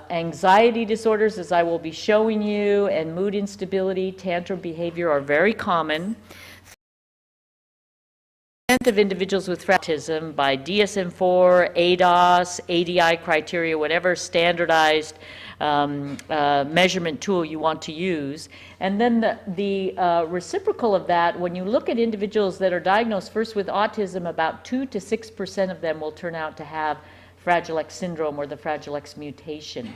Anxiety disorders, as I will be showing you, and mood instability, tantrum behavior are very common. Of individuals with autism by DSM-4, ADOS, ADI criteria, whatever standardized measurement tool you want to use. And then the reciprocal of that, when you look at individuals that are diagnosed first with autism, about 2 to 6% of them will turn out to have Fragile X syndrome or the Fragile X mutation.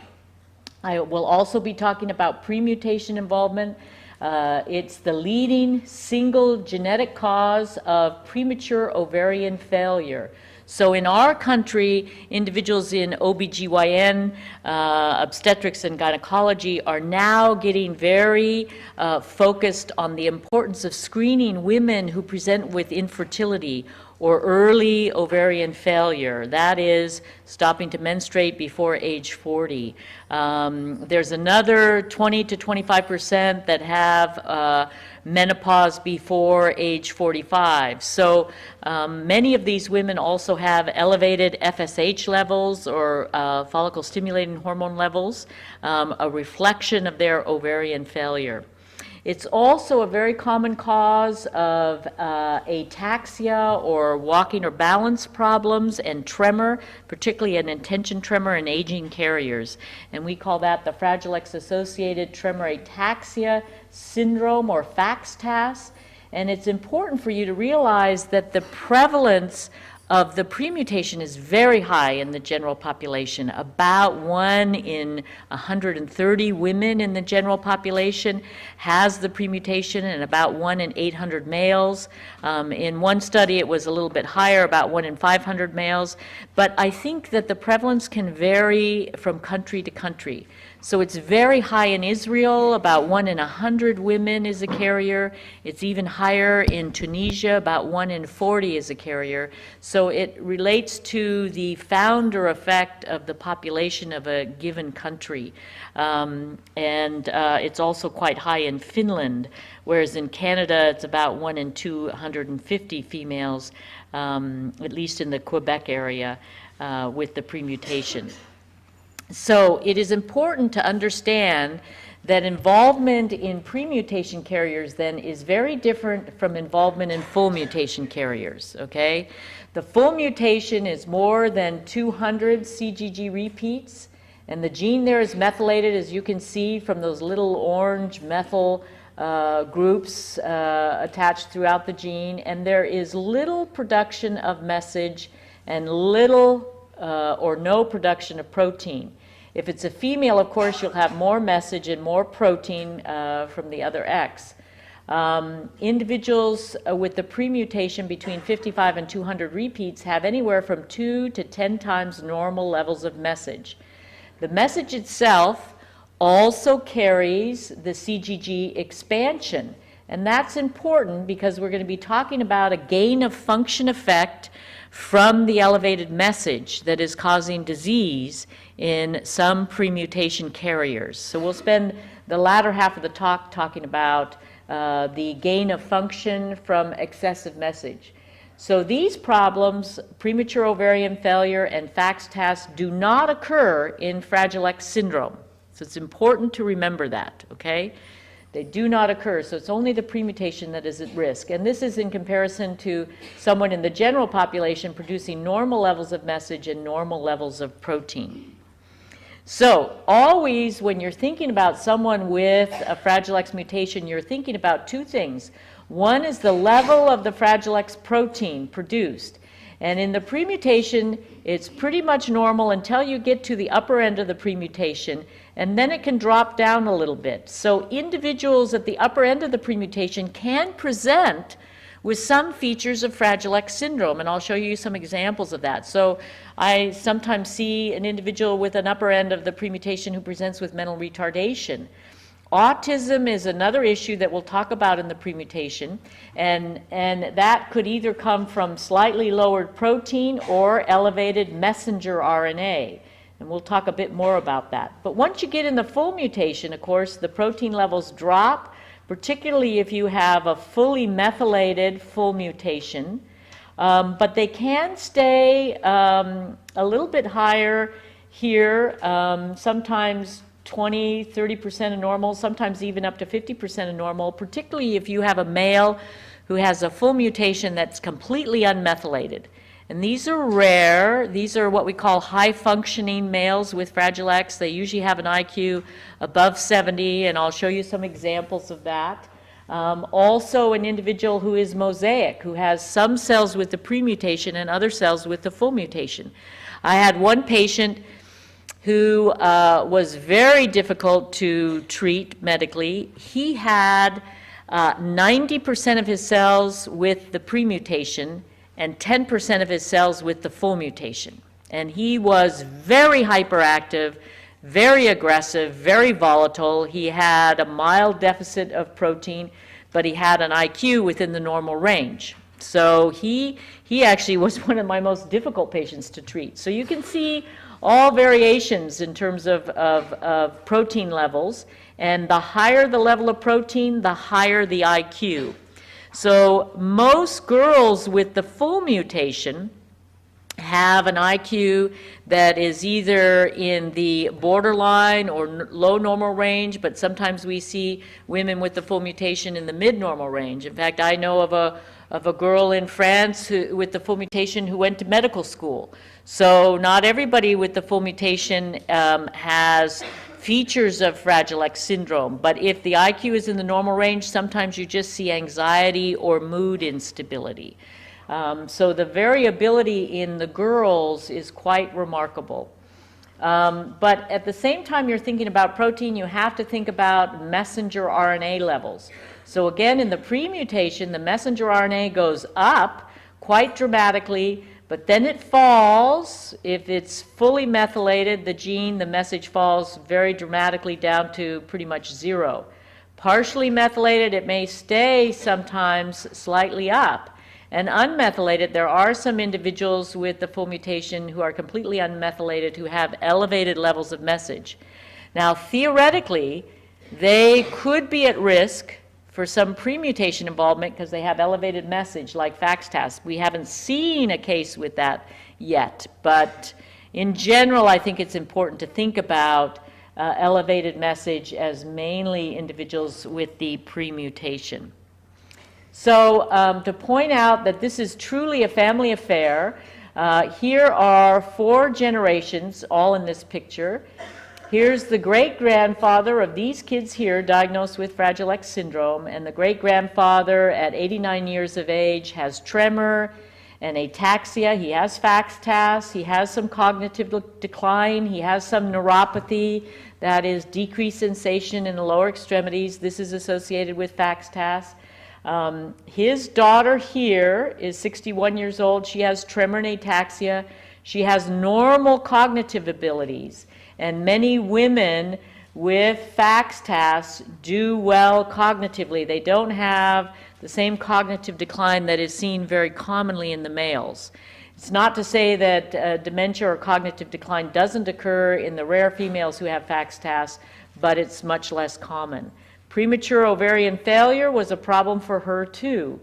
I will also be talking about pre-mutation involvement. It's the leading single genetic cause of premature ovarian failure. So in our country, individuals in OBGYN, obstetrics and gynecology are now getting very focused on the importance of screening women who present with infertility or early ovarian failure. That is stopping to menstruate before age 40. There's another 20 to 25% that have menopause before age 45. So many of these women also have elevated FSH levels or follicle stimulating hormone levels, a reflection of their ovarian failure. It's also a very common cause of ataxia or walking or balance problems and tremor, particularly an intention tremor in aging carriers. And we call that the Fragile X associated tremor ataxia syndrome or FXTAS. And it's important for you to realize that the prevalence of the premutation is very high in the general population. About 1 in 130 women in the general population has the premutation, and about 1 in 800 males. In one study it was a little bit higher, about 1 in 500 males. But I think that the prevalence can vary from country to country. So it's very high in Israel, about 1 in 100 women is a carrier. It's even higher in Tunisia, about 1 in 40 is a carrier. So it relates to the founder effect of the population of a given country. It's also quite high in Finland, whereas in Canada it's about 1 in 250 females, at least in the Quebec area, with the premutation. So it is important to understand that involvement in premutation carriers then is very different from involvement in full mutation carriers, okay? The full mutation is more than 200 CGG repeats, and the gene there is methylated, as you can see from those little orange methyl groups attached throughout the gene, and there is little production of message and little or no production of protein. If it's a female, of course, you'll have more message and more protein from the other X. Individuals with the premutation between 55 and 200 repeats have anywhere from 2 to 10 times normal levels of message. The message itself also carries the CGG expansion, and that's important because we're going to be talking about a gain of function effect from the elevated message that is causing disease in some premutation carriers. So we'll spend the latter half of the talk talking about the gain of function from excessive message. So these problems, premature ovarian failure and FXTAS, do not occur in Fragile X syndrome. So it's important to remember that, okay? They do not occur, so it's only the premutation that is at risk. And this is in comparison to someone in the general population producing normal levels of message and normal levels of protein. So always when you're thinking about someone with a Fragile X mutation, you're thinking about two things. One is the level of the Fragile X protein produced. And in the premutation, it's pretty much normal until you get to the upper end of the premutation, and then it can drop down a little bit. So individuals at the upper end of the premutation can present with some features of Fragile X syndrome, and I'll show you some examples of that. So I sometimes see an individual with an upper end of the premutation who presents with mental retardation. Autism is another issue that we'll talk about in the premutation, and that could either come from slightly lowered protein or elevated messenger RNA. And we'll talk a bit more about that. But once you get in the full mutation, of course, the protein levels drop, particularly if you have a fully methylated full mutation. But they can stay a little bit higher here, sometimes 20, 30% of normal, sometimes even up to 50% of normal, particularly if you have a male who has a full mutation that's completely unmethylated. And these are rare. These are what we call high-functioning males with Fragile X. They usually have an IQ above 70, and I'll show you some examples of that. Also an individual who is mosaic, who has some cells with the pre-mutation and other cells with the full mutation. I had one patient who was very difficult to treat medically. He had 90% of his cells with the pre-mutation and 10% of his cells with the full mutation. And he was very hyperactive, very aggressive, very volatile. He had a mild deficit of protein, but he had an IQ within the normal range. So he actually was one of my most difficult patients to treat. So you can see all variations in terms of protein levels, and the higher the level of protein, the higher the IQ. So most girls with the full mutation have an IQ that is either in the borderline or low normal range, but sometimes we see women with the full mutation in the mid-normal range. In fact, I know of a girl in France with the full mutation who went to medical school. So not everybody with the full mutation has features of Fragile X syndrome, but if the IQ is in the normal range, sometimes you just see anxiety or mood instability. So the variability in the girls is quite remarkable. But at the same time you're thinking about protein, you have to think about messenger RNA levels. So again, in the pre-mutation, the messenger RNA goes up quite dramatically, but then it falls. If it's fully methylated, the gene, the message falls very dramatically down to pretty much 0. Partially methylated, it may stay sometimes slightly up. And unmethylated, there are some individuals with the full mutation who are completely unmethylated who have elevated levels of message. Now, theoretically, they could be at risk for some pre-mutation involvement because they have elevated message like FAXTAS. We haven't seen a case with that yet, but in general, I think it's important to think about elevated message as mainly individuals with the pre-mutation. So to point out that this is truly a family affair, here are 4 generations all in this picture. Here's the great-grandfather of these kids here diagnosed with Fragile X syndrome, and the great-grandfather at 89 years of age has tremor and ataxia. He has FAXTAS. He has some cognitive decline. He has some neuropathy, that is decreased sensation in the lower extremities. This is associated with FAXTAS. His daughter here is 61 years old. She has tremor and ataxia. She has normal cognitive abilities. And many women with FAXTAS do well cognitively. They don't have the same cognitive decline that is seen very commonly in the males. It's not to say that dementia or cognitive decline doesn't occur in the rare females who have FAXTAS, but it's much less common. Premature ovarian failure was a problem for her too.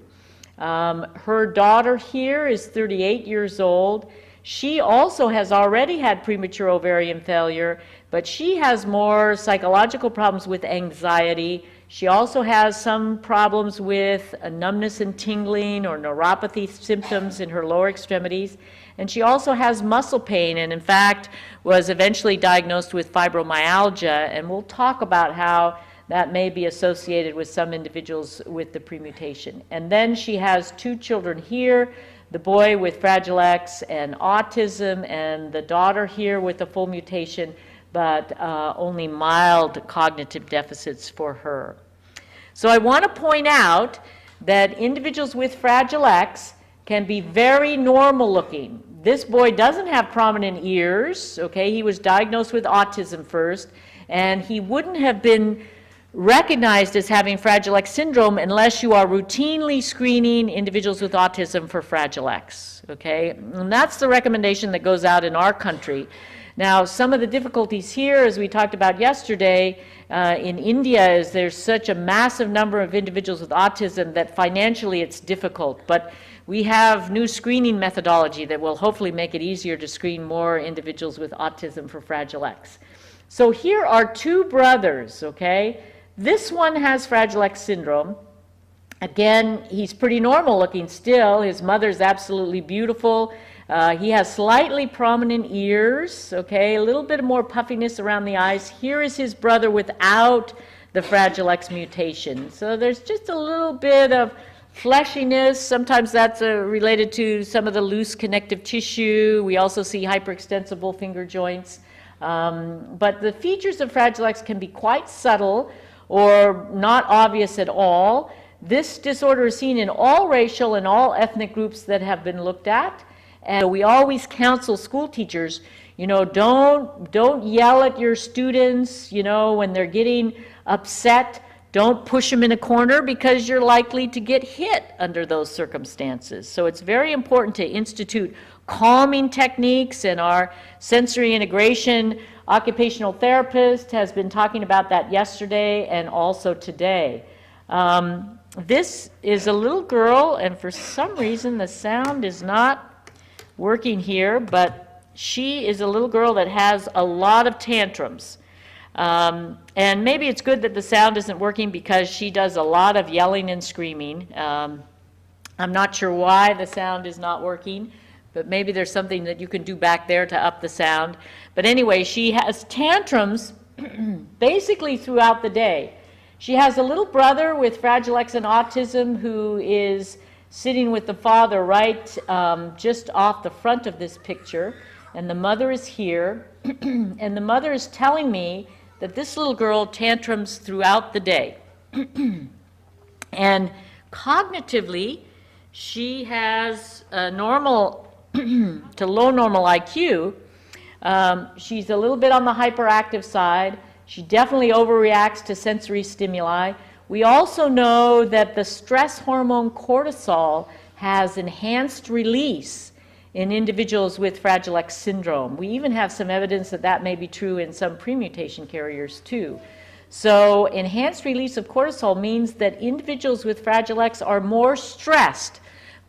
Her daughter here is 38 years old. She also has already had premature ovarian failure, but she has more psychological problems with anxiety. She also has some problems with numbness and tingling or neuropathy symptoms in her lower extremities. And she also has muscle pain and, in fact, was eventually diagnosed with fibromyalgia. And we'll talk about how that may be associated with some individuals with the pre-mutation. And then she has 2 children here, the boy with Fragile X and autism, and the daughter here with the full mutation, but only mild cognitive deficits for her. So I want to point out that individuals with Fragile X can be very normal looking. This boy doesn't have prominent ears, okay? He was diagnosed with autism first, and he wouldn't have been recognized as having Fragile X syndrome unless you are routinely screening individuals with autism for Fragile X, okay? And that's the recommendation that goes out in our country. Now, some of the difficulties here, as we talked about yesterday, in India, is there's such a massive number of individuals with autism that financially it's difficult. But we have new screening methodology that will hopefully make it easier to screen more individuals with autism for Fragile X. So here are two brothers, okay? This one has Fragile X syndrome. Again, he's pretty normal looking still. His mother's absolutely beautiful. He has slightly prominent ears, okay, a little bit more puffiness around the eyes. Here is his brother without the Fragile X mutation. So there's just a little bit of fleshiness. Sometimes that's related to some of the loose connective tissue. We also see hyperextensible finger joints. But the features of Fragile X can be quite subtle or not obvious at all. This disorder is seen in all racial and all ethnic groups that have been looked at. And we always counsel school teachers, you know, don't yell at your students, you know, when they're getting upset. Don't push them in a corner because you're likely to get hit under those circumstances. So it's very important to institute calming techniques, and our sensory integration occupational therapist has been talking about that yesterday and also today. This is a little girl, and for some reason the sound is not working here, but she is a little girl that has a lot of tantrums. And maybe it's good that the sound isn't working because she does a lot of yelling and screaming. I'm not sure why the sound is not working, but maybe there's something that you can do back there to up the sound. But anyway, she has tantrums basically throughout the day. She has a little brother with Fragile X and autism who is sitting with the father right just off the front of this picture, and the mother is here, and the mother is telling me that this little girl tantrums throughout the day. And cognitively, she has a normal to low normal IQ. She's a little bit on the hyperactive side. She definitely overreacts to sensory stimuli. We also know that the stress hormone cortisol has enhanced release in individuals with Fragile X syndrome. We even have some evidence that that may be true in some premutation carriers too. So enhanced release of cortisol means that individuals with Fragile X are more stressed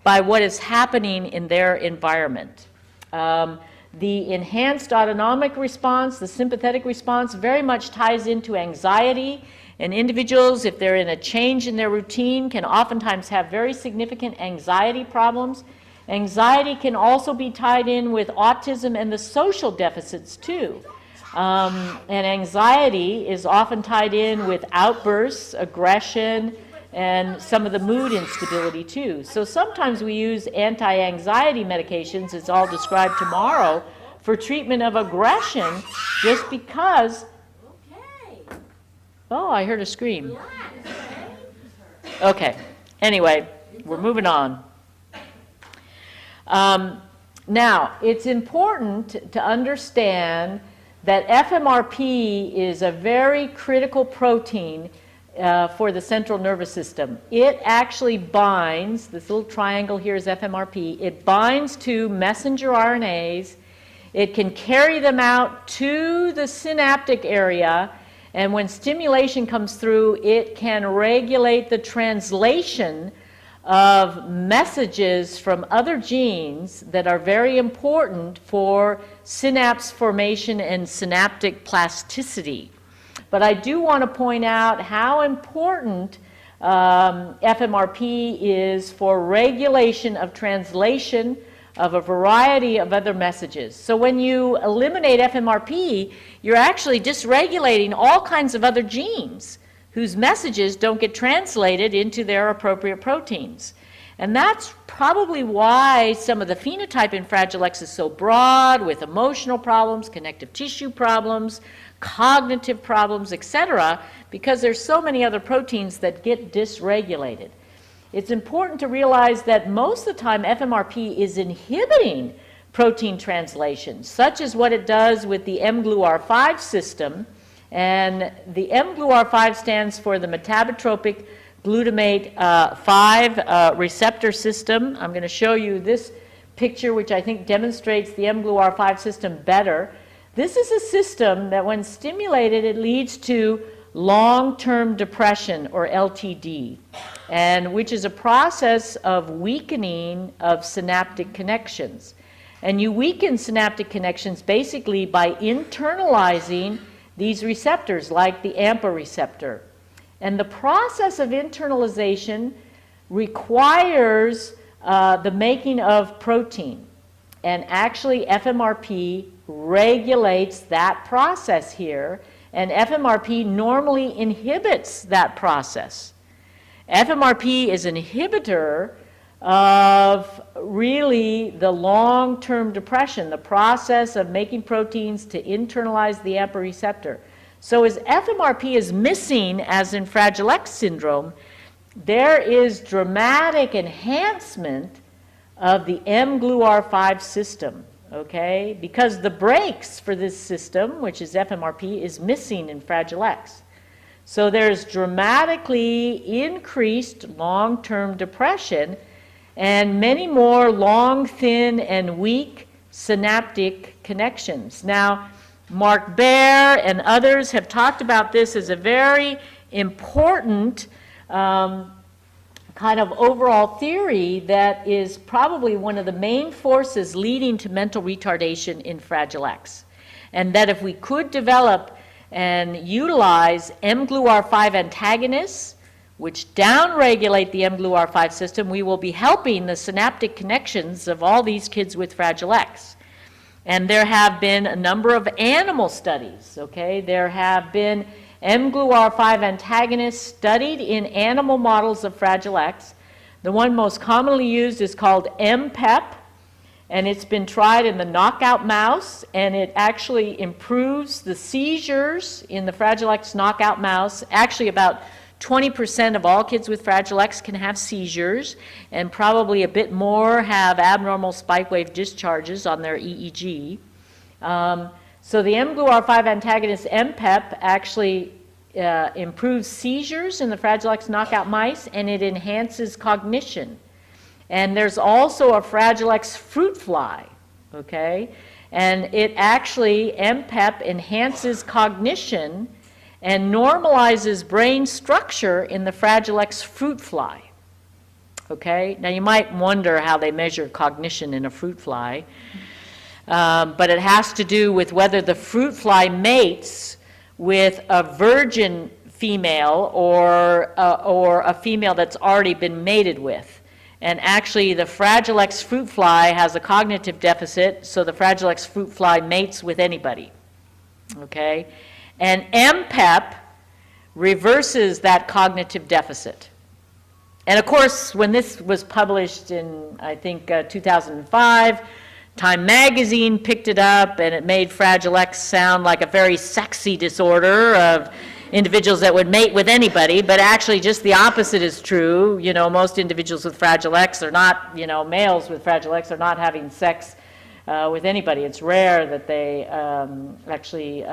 by what is happening in their environment. The enhanced autonomic response, the sympathetic response, very much ties into anxiety. And individuals, if they're in a change in their routine, can oftentimes have very significant anxiety problems. Anxiety can also be tied in with autism and the social deficits too. And anxiety is often tied in with outbursts, aggression, and some of the mood instability too. So sometimes we use anti-anxiety medications, as I'll describe tomorrow, for treatment of aggression just because... Oh, I heard a scream. Okay. Anyway, we're moving on. Now, it's important to understand that FMRP is a very critical protein for the central nervous system. It actually binds, this little triangle here is FMRP, it binds to messenger RNAs. It can carry them out to the synaptic area, and when stimulation comes through, it can regulate the translation of messages from other genes that are very important for synapse formation and synaptic plasticity. But I do want to point out how important FMRP is for regulation of translation of a variety of other messages. So when you eliminate FMRP, you're actually dysregulating all kinds of other genes whose messages don't get translated into their appropriate proteins. And that's probably why some of the phenotype in Fragile X is so broad, with emotional problems, connective tissue problems, cognitive problems, etc., because there's so many other proteins that get dysregulated. It's important to realize that most of the time FMRP is inhibiting protein translation, such as what it does with the mGluR5 system. And the mGluR5 stands for the metabotropic glutamate 5 receptor system. I'm going to show you this picture, which I think demonstrates the mGluR5 system better. This is a system that when stimulated, it leads to long-term depression, or LTD, and which is a process of weakening of synaptic connections. And you weaken synaptic connections basically by internalizing these receptors, like the AMPA receptor. And the process of internalization requires the making of protein. And actually, FMRP regulates that process here, and FMRP normally inhibits that process. FMRP is an inhibitor of really the long-term depression, the process of making proteins to internalize the AMPA receptor. So as FMRP is missing, as in Fragile X syndrome, there is dramatic enhancement of the mGluR5 system, okay? Because the brakes for this system, which is FMRP, is missing in Fragile X. So there's dramatically increased long-term depression and many more long, thin, and weak synaptic connections. Now, Mark Baer and others have talked about this as a very important kind of overall theory that is probably one of the main forces leading to mental retardation in Fragile X. And that if we could develop and utilize mGluR5 antagonists, which downregulate the mGluR5 system, we will be helping the synaptic connections of all these kids with Fragile X. And there have been a number of animal studies, okay? There have been mGluR5 antagonists studied in animal models of Fragile X. The one most commonly used is called MPEP, and it's been tried in the knockout mouse, and it actually improves the seizures in the Fragile X knockout mouse. Actually, about 20% of all kids with Fragile X can have seizures, and probably a bit more have abnormal spike wave discharges on their EEG. So the mGluR5 antagonist MPEP actually improves seizures in the Fragile X knockout mice, and it enhances cognition. And there's also a Fragile X fruit fly, okay? And it actually, MPEP enhances cognition and normalizes brain structure in the Fragile X fruit fly. Okay? Now you might wonder how they measure cognition in a fruit fly, but it has to do with whether the fruit fly mates with a virgin female or a female that's already been mated with. And actually the Fragile X fruit fly has a cognitive deficit, so the Fragile X fruit fly mates with anybody. Okay? And MPEP reverses that cognitive deficit. And of course, when this was published in, I think, 2005, Time Magazine picked it up, and it made Fragile X sound like a very sexy disorder of individuals that would mate with anybody, but actually just the opposite is true. You know, most individuals with Fragile X are not, you know, males with Fragile X are not having sex with anybody. It's rare that they actually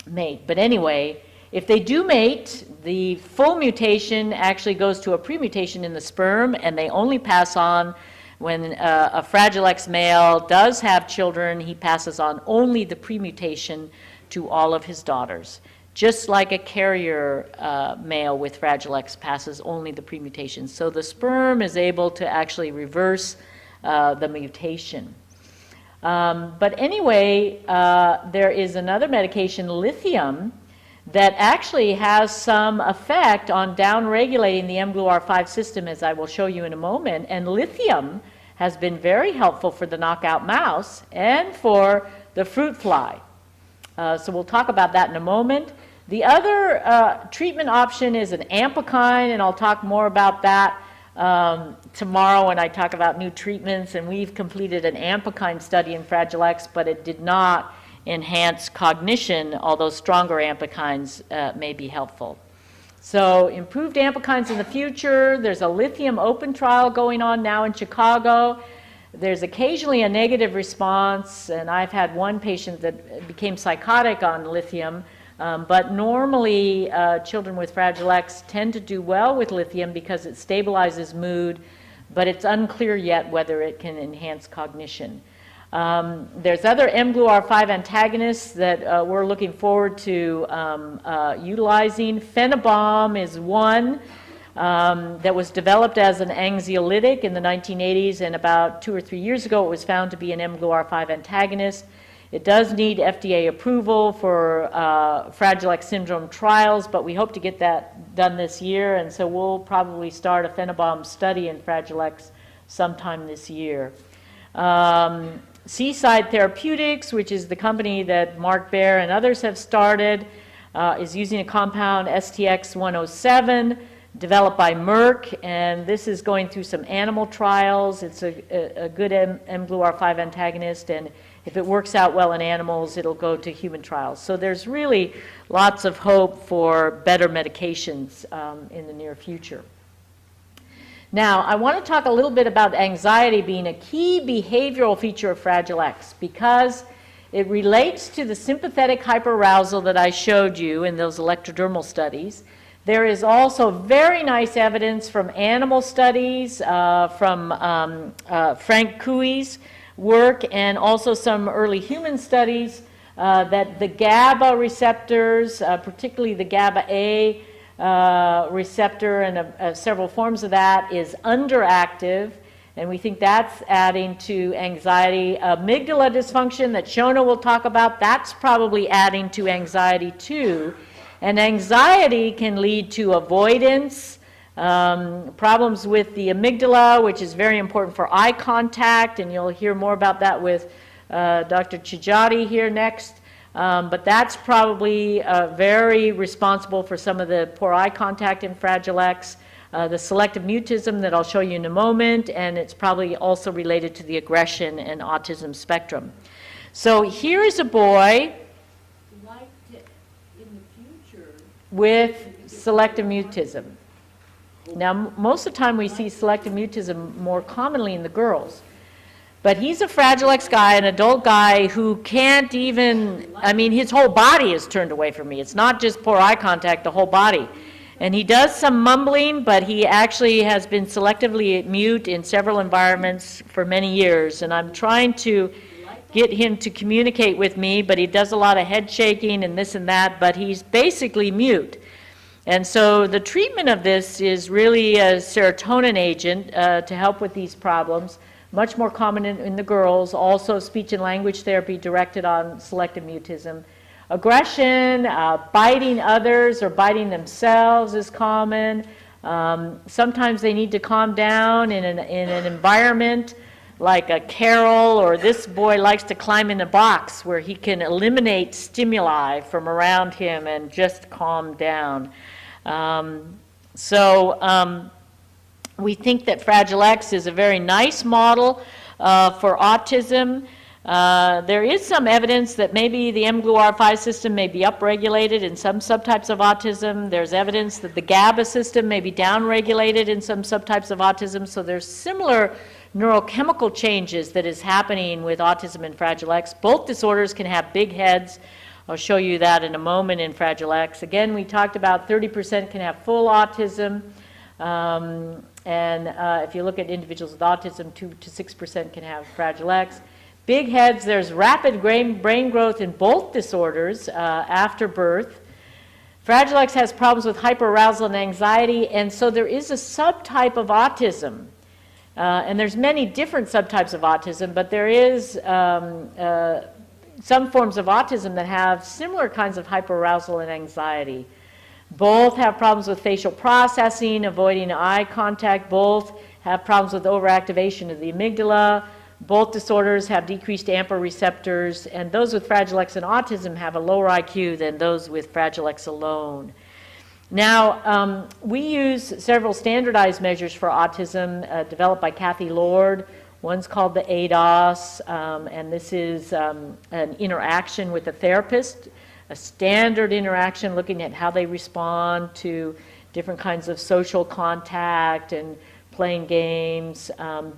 mate. But anyway, if they do mate, the full mutation actually goes to a premutation in the sperm, and they only pass on when a Fragile X male does have children. He passes on only the premutation to all of his daughters, just like a carrier male with Fragile X passes only the premutation. So the sperm is able to actually reverse the mutation. But anyway, there is another medication, lithium, that actually has some effect on downregulating the mGluR5 system, as I will show you in a moment. And lithium has been very helpful for the knockout mouse and for the fruit fly. So we'll talk about that in a moment. The other treatment option is an ampakine, and I'll talk more about that tomorrow when I talk about new treatments. And we've completed an ampakine study in Fragile X, but it did not enhance cognition, although stronger ampakines may be helpful. So improved ampakines in the future. There's a lithium open trial going on now in Chicago. There's occasionally a negative response, and I've had one patient that became psychotic on lithium. But normally, children with Fragile X tend to do well with lithium because it stabilizes mood, but it's unclear yet whether it can enhance cognition. There's other mGlu5 antagonists that we're looking forward to utilizing. Phenibom is one that was developed as an anxiolytic in the 1980s, and about 2 or 3 years ago it was found to be an mGlu5 antagonist. It does need FDA approval for Fragile X syndrome trials, but we hope to get that done this year, and so we'll probably start a Phenibom study in Fragile X sometime this year. Seaside Therapeutics, which is the company that Mark Baer and others have started, is using a compound STX-107 developed by Merck, and this is going through some animal trials. It's a good mGlu5 antagonist, and if it works out well in animals, it'll go to human trials. So there's really lots of hope for better medications in the near future. Now, I want to talk a little bit about anxiety being a key behavioral feature of Fragile X because it relates to the sympathetic hyperarousal that I showed you in those electrodermal studies. There is also very nice evidence from animal studies, from Frank Couey's work, and also some early human studies that the GABA receptors, particularly the GABA-A receptor and several forms of that, is underactive, and we think that's adding to anxiety. Amygdala dysfunction that Shona will talk about, that's probably adding to anxiety too. And anxiety can lead to avoidance, problems with the amygdala, which is very important for eye contact, and you'll hear more about that with Dr. Chijati here next. But that's probably very responsible for some of the poor eye contact in Fragile X, the selective mutism that I'll show you in a moment, and it's probably also related to the aggression and autism spectrum. So here is a boy with selective mutism. Now, most of the time we see selective mutism more commonly in the girls. But he's a Fragile X guy, an adult guy who can't even, I mean, his whole body is turned away from me. It's not just poor eye contact, the whole body. And he does some mumbling, but he actually has been selectively mute in several environments for many years. And I'm trying to get him to communicate with me, but he does a lot of head shaking and this and that, but he's basically mute. And so the treatment of this is really a serotonin agent to help with these problems, much more common in the girls, also speech and language therapy directed on selective mutism. Aggression, biting others or biting themselves is common. Sometimes they need to calm down in an environment like a carol, or this boy likes to climb in a box where he can eliminate stimuli from around him and just calm down. We think that Fragile X is a very nice model for autism. There is some evidence that maybe the mGlu5 system may be upregulated in some subtypes of autism. There's evidence that the GABA system may be downregulated in some subtypes of autism. So there's similar neurochemical changes that is happening with autism and Fragile X. Both disorders can have big heads. I'll show you that in a moment in Fragile X. Again, we talked about 30% can have full autism. If you look at individuals with autism, 2 to 6% can have Fragile X. Big heads, there's rapid brain growth in both disorders after birth. Fragile X has problems with hyperarousal and anxiety, and so there is a subtype of autism. And there's many different subtypes of autism, but there is some forms of autism that have similar kinds of hyperarousal and anxiety. Both have problems with facial processing, avoiding eye contact. Both have problems with overactivation of the amygdala. Both disorders have decreased AMPA receptors, and those with Fragile X and autism have a lower IQ than those with Fragile X alone. Now, we use several standardized measures for autism developed by Kathy Lord. One's called the ADOS, and this is an interaction with a therapist, a standard interaction looking at how they respond to different kinds of social contact and playing games.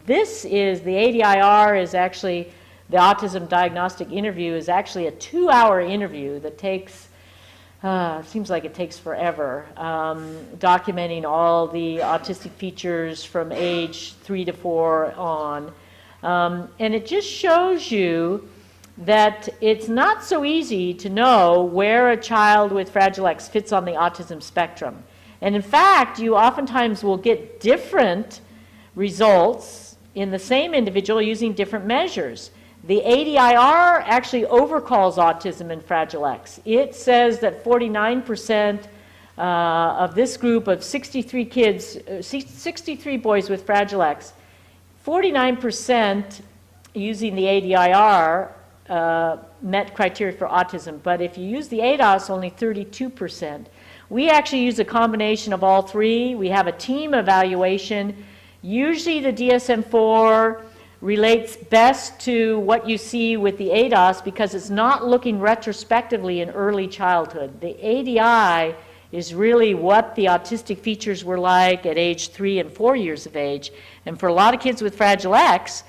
This is, the ADIR is actually, the autism diagnostic interview is actually a 2-hour interview that takes, seems like it takes forever, documenting all the autistic features from age 3 to 4 on. And it just shows you that it's not so easy to know where a child with Fragile X fits on the autism spectrum. And in fact, you oftentimes will get different results in the same individual using different measures. The ADIR actually overcalls autism in Fragile X. It says that 49% of this group of 63 kids, 63 boys with Fragile X, 49% using the ADIR met criteria for autism. But if you use the ADOS, only 32%. We actually use a combination of all three. We have a team evaluation. Usually the DSM-4 relates best to what you see with the ADOS because it's not looking retrospectively in early childhood. The ADI is really what the autistic features were like at age 3 and 4 years of age. And for a lot of kids with Fragile X,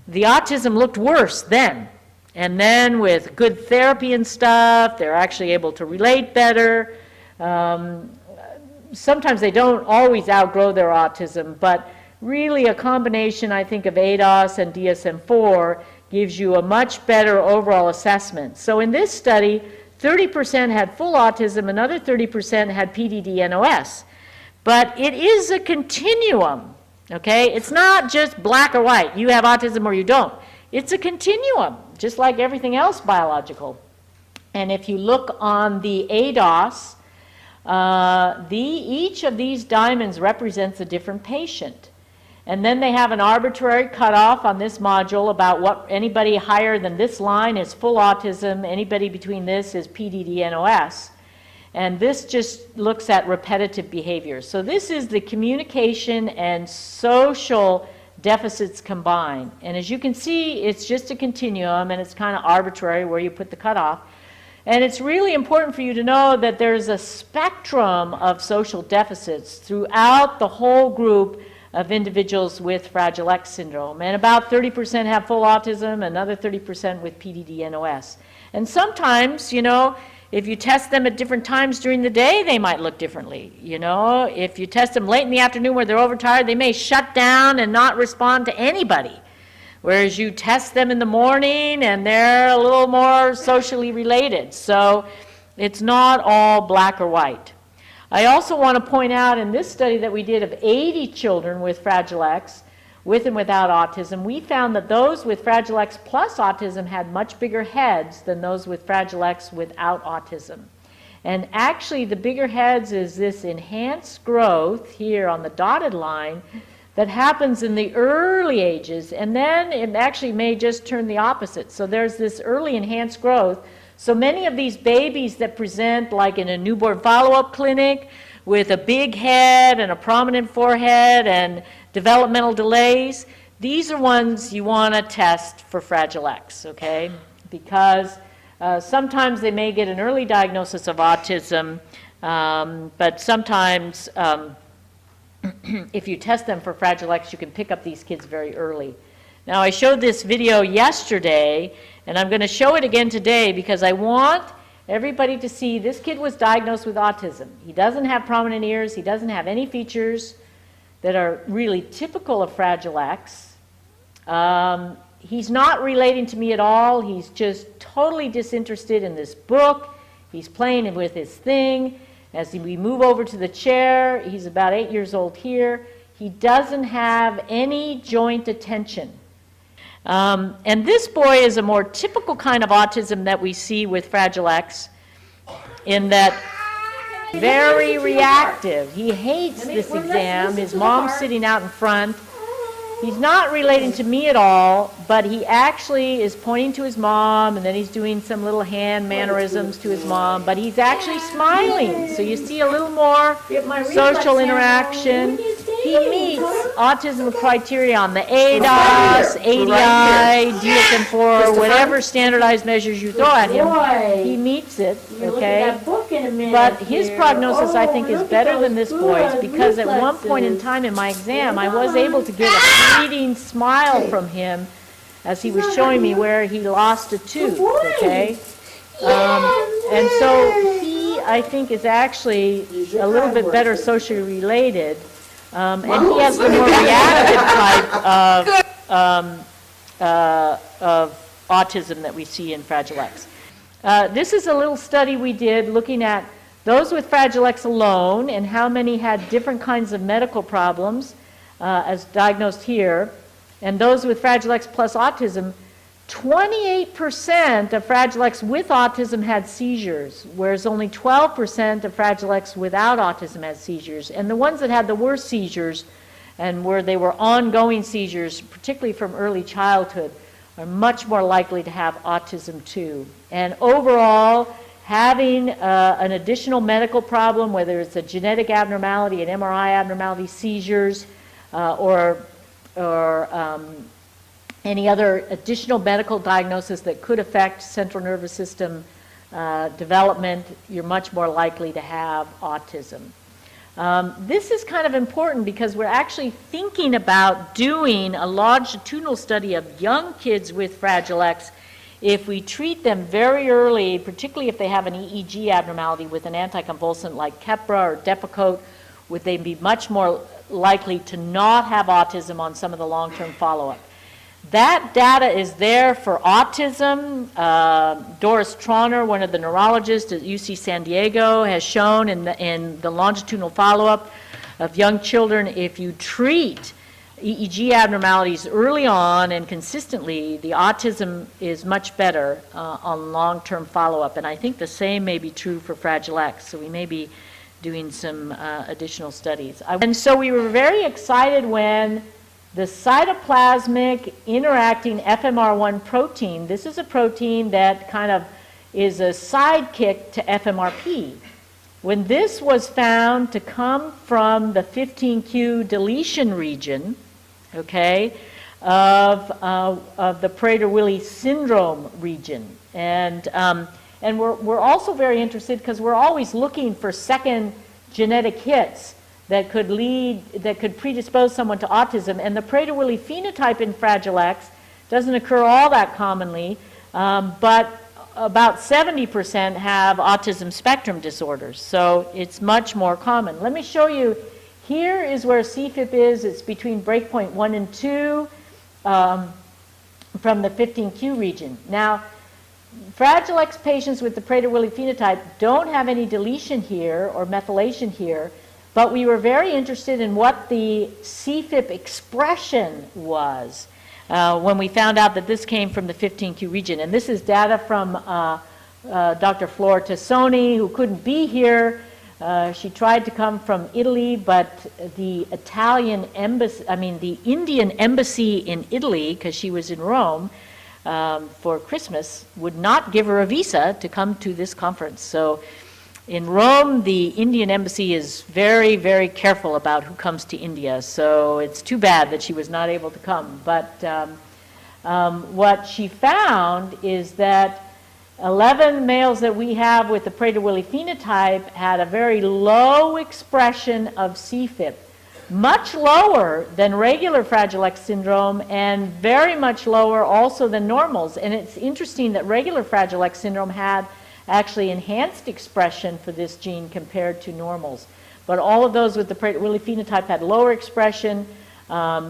the autism looked worse then. And then with good therapy and stuff, they're actually able to relate better. Sometimes they don't always outgrow their autism, but really a combination, I think, of ADOS and DSM-4 gives you a much better overall assessment. So in this study, 30% had full autism, another 30% had PDD-NOS. But it is a continuum, okay? It's not just black or white. You have autism or you don't. It's a continuum, just like everything else biological. And if you look on the ADOS, each of these diamonds represents a different patient. And then they have an arbitrary cutoff on this module about what anybody higher than this line is full autism, anybody between this is PDD-NOS. And this just looks at repetitive behavior. So this is the communication and social deficits combined. And as you can see, it's just a continuum and it's kind of arbitrary where you put the cutoff. And it's really important for you to know that there's a spectrum of social deficits throughout the whole group of individuals with Fragile X syndrome. And about 30% have full autism, another 30% with PDD-NOS. And sometimes, you know, if you test them at different times during the day, they might look differently. You know, if you test them late in the afternoon where they're overtired, they may shut down and not respond to anybody. Whereas you test them in the morning and they're a little more socially related. So it's not all black or white. I also want to point out in this study that we did of 80 children with Fragile X, with and without autism, we found that those with Fragile X plus autism had much bigger heads than those with Fragile X without autism. And actually the bigger heads is this enhanced growth here on the dotted line that happens in the early ages, and then it actually may just turn the opposite. So there's this early enhanced growth. So many of these babies that present like in a newborn follow-up clinic with a big head and a prominent forehead and developmental delays, these are ones you want to test for Fragile X, okay? Because sometimes they may get an early diagnosis of autism, but sometimes if you test them for Fragile X, you can pick up these kids very early. Now, I showed this video yesterday, and I'm going to show it again today because I want everybody to see this kid was diagnosed with autism. He doesn't have prominent ears. He doesn't have any features that are really typical of Fragile X. He's not relating to me at all. He's just totally disinterested in this book. He's playing with his thing. As we move over to the chair, he's about 8 years old here. He doesn't have any joint attention. And this boy is a more typical kind of autism that we see with Fragile X in that very reactive. He hates this exam. His mom's sitting out in front. He's not relating to me at all, but he actually is pointing to his mom, and then he's doing some little hand mannerisms to his mom, but he's actually smiling. So you see a little more social interaction. He meets autism criteria on the ADOS, ADI, DSM-4, whatever standardized measures you throw at him. He meets it, okay? But his prognosis, I think, is better than this boy's because at one point in time in my exam, I was able to get a fleeting smile from him as he was showing me where he lost a tooth, okay? And so he, I think, is actually a little bit better socially related. And he has the more reactive type of of autism that we see in Fragile X. This is a little study we did looking at those with Fragile X alone and how many had different kinds of medical problems as diagnosed here, and those with Fragile X plus autism. 28% of Fragile X with autism had seizures, whereas only 12% of Fragile X without autism had seizures. And the ones that had the worst seizures, and where they were ongoing seizures, particularly from early childhood, are much more likely to have autism too. And overall, having an additional medical problem, whether it's a genetic abnormality, an MRI abnormality, seizures, or any other additional medical diagnosis that could affect central nervous system development, you're much more likely to have autism. This is kind of important because we're actually thinking about doing a longitudinal study of young kids with Fragile X. If we treat them very early, particularly if they have an EEG abnormality with an anticonvulsant like Keppra or Depakote, would they be much more likely to not have autism on some of the long-term follow-up. That data is there for autism. Doris Trauner, one of the neurologists at UC San Diego, has shown in the longitudinal follow-up of young children, if you treat EEG abnormalities early on and consistently, the autism is much better on long-term follow-up. And I think the same may be true for Fragile X, so we may be doing some additional studies. And so we were very excited when the cytoplasmic interacting FMR1 protein, this is a protein that kind of is a sidekick to FMRP. When this was found to come from the 15q deletion region, okay, of the Prader-Willi syndrome region. And we're also very interested because we're always looking for second genetic hits that could predispose someone to autism. And the Prader-Willi phenotype in Fragile X doesn't occur all that commonly, but about 70% have autism spectrum disorders. So it's much more common. Let me show you, here is where CFIP is. It's between breakpoint 1 and 2 from the 15q region. Now, Fragile X patients with the Prader-Willi phenotype don't have any deletion here or methylation here, but we were very interested in what the CFIP expression was when we found out that this came from the 15q region. And this is data from Dr. Flora Tassoni, who couldn't be here. She tried to come from Italy, but the Indian embassy in Italy, because she was in Rome for Christmas, would not give her a visa to come to this conference. So in Rome, the Indian embassy is very, very careful about who comes to India, so it's too bad that she was not able to come. But what she found is that 11 males that we have with the Prader-Willi phenotype had a very low expression of CFIP, much lower than regular Fragile X syndrome and very much lower also than normals. And it's interesting that regular Fragile X syndrome had actually enhanced expression for this gene compared to normals. But all of those with the Prader-Willi phenotype had lower expression.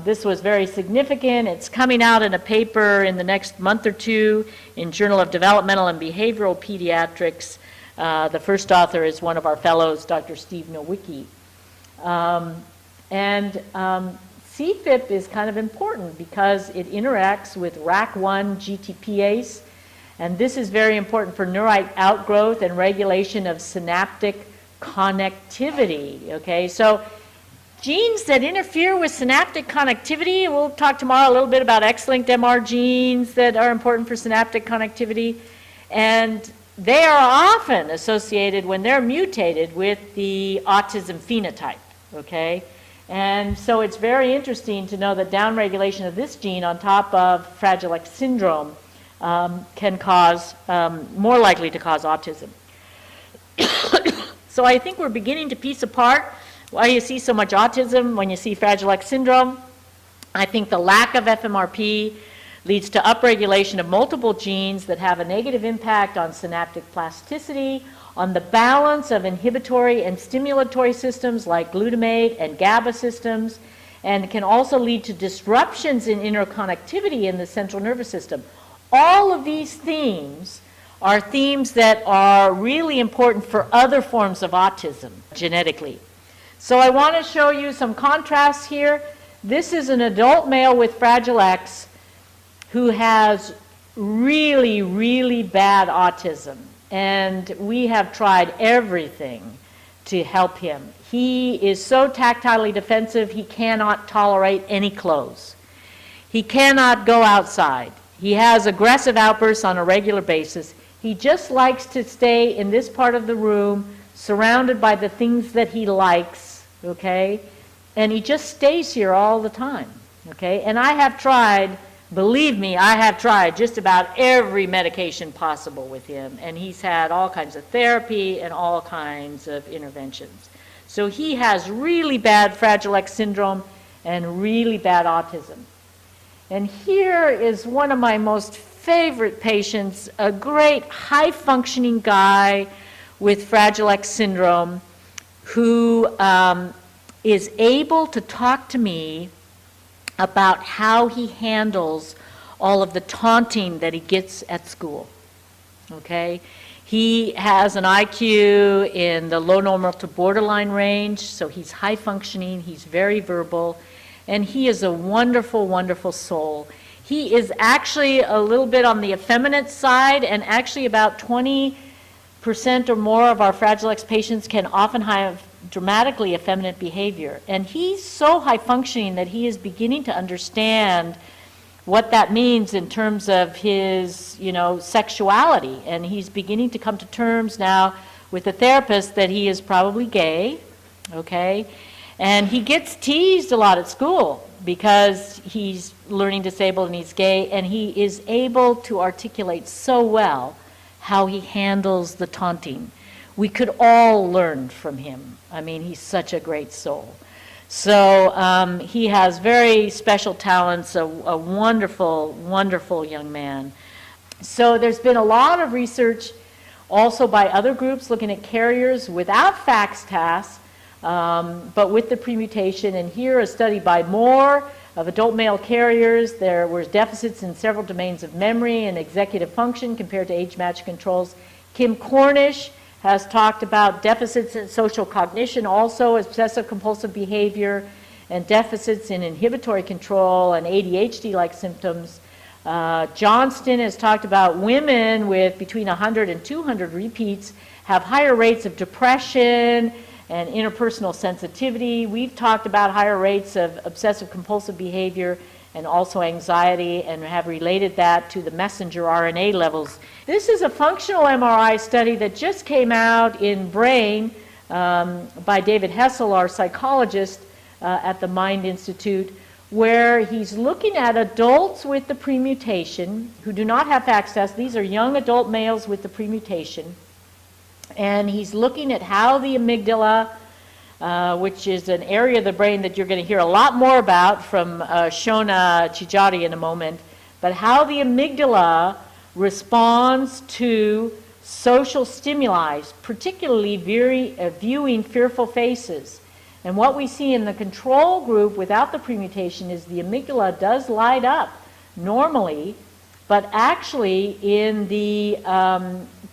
This was very significant. It's coming out in a paper in the next month or two in Journal of Developmental and Behavioral Pediatrics. The first author is one of our fellows, Dr. Steve Nowicki. CFIP is kind of important because it interacts with RAC1 GTPase, and this is very important for neurite outgrowth and regulation of synaptic connectivity, okay? So genes that interfere with synaptic connectivity, we'll talk tomorrow a little bit about X-linked MR genes that are important for synaptic connectivity, and they are often associated when they're mutated with the autism phenotype, okay? And so it's very interesting to know that downregulation of this gene on top of Fragile X syndrome can cause, more likely to cause autism. So I think we're beginning to piece apart why you see so much autism when you see Fragile X syndrome. I think the lack of FMRP leads to upregulation of multiple genes that have a negative impact on synaptic plasticity, on the balance of inhibitory and stimulatory systems like glutamate and GABA systems, and can also lead to disruptions in interconnectivity in the central nervous system. All of these themes are themes that are really important for other forms of autism genetically. So I want to show you some contrasts here. This is an adult male with Fragile X who has really, really bad autism. And we have tried everything to help him. He is so tactilely defensive, he cannot tolerate any clothes. He cannot go outside. He has aggressive outbursts on a regular basis. He just likes to stay in this part of the room, surrounded by the things that he likes, okay? And he just stays here all the time, okay? And I have tried, believe me, I have tried just about every medication possible with him, and he's had all kinds of therapy and all kinds of interventions. So he has really bad Fragile X syndrome and really bad autism. And here is one of my most favorite patients, a great high-functioning guy with Fragile X syndrome who is able to talk to me about how he handles all of the taunting that he gets at school, okay? He has an IQ in the low normal to borderline range, so he's high functioning, he's very verbal, and he is a wonderful, wonderful soul. He is actually a little bit on the effeminate side, and actually about 20% or more of our Fragile X patients can often have dramatically effeminate behavior. And he's so high functioning that he is beginning to understand what that means in terms of his, sexuality. And he's beginning to come to terms now with a therapist that he is probably gay, okay? And he gets teased a lot at school because he's learning disabled and he's gay, and he is able to articulate so well how he handles the taunting. We could all learn from him. I mean, he's such a great soul. So he has very special talents, a wonderful, wonderful young man. So there's been a lot of research also by other groups looking at carriers without FACS-TAS, but with the premutation. And here a study by Moore of adult male carriers. There were deficits in several domains of memory and executive function compared to age-matched controls. Kim Cornish has talked about deficits in social cognition, also obsessive-compulsive behavior, and deficits in inhibitory control and ADHD-like symptoms. Johnston has talked about women with between 100 and 200 repeats have higher rates of depression and interpersonal sensitivity. We've talked about higher rates of obsessive-compulsive behavior and also anxiety, and have related that to the messenger RNA levels. This is a functional MRI study that just came out in Brain by David Hessel, our psychologist at the Mind Institute, where he's looking at adults with the premutation who do not have FACS-TAS. These are young adult males with the premutation. And he's looking at how the amygdala, which is an area of the brain that you're going to hear a lot more about from Shona Chijati in a moment, but how the amygdala responds to social stimuli, particularly viewing fearful faces. And what we see in the control group without the premutation is the amygdala does light up normally, but actually in the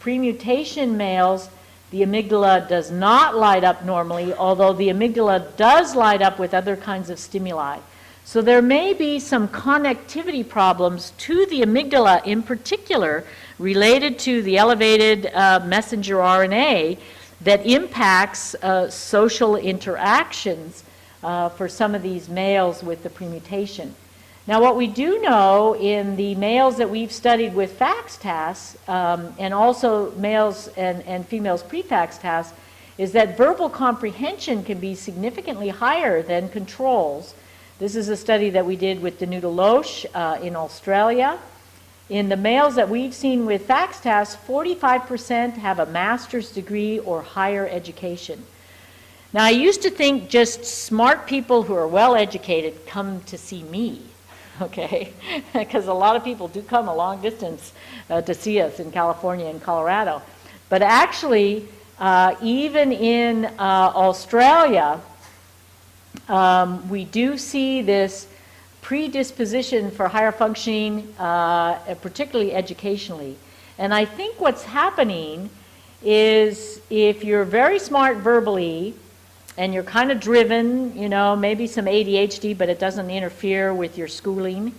premutation males, the amygdala does not light up normally, although the amygdala does light up with other kinds of stimuli. So there may be some connectivity problems to the amygdala in particular related to the elevated messenger RNA that impacts social interactions for some of these males with the premutation. Now, what we do know in the males that we've studied with FACS-TAS, and also males and females pre-FACS-TAS, is that verbal comprehension can be significantly higher than controls. This is a study that we did with Danuta Loesch in Australia. In the males that we've seen with FACS-TAS, 45% have a master's degree or higher education. Now, I used to think just smart people who are well educated come to see me. Okay, because a lot of people do come a long distance to see us in California and Colorado. But actually, even in Australia, we do see this predisposition for higher functioning, particularly educationally. And I think what's happening is if you're very smart verbally and you're kind of driven, you know, maybe some ADHD, but it doesn't interfere with your schooling,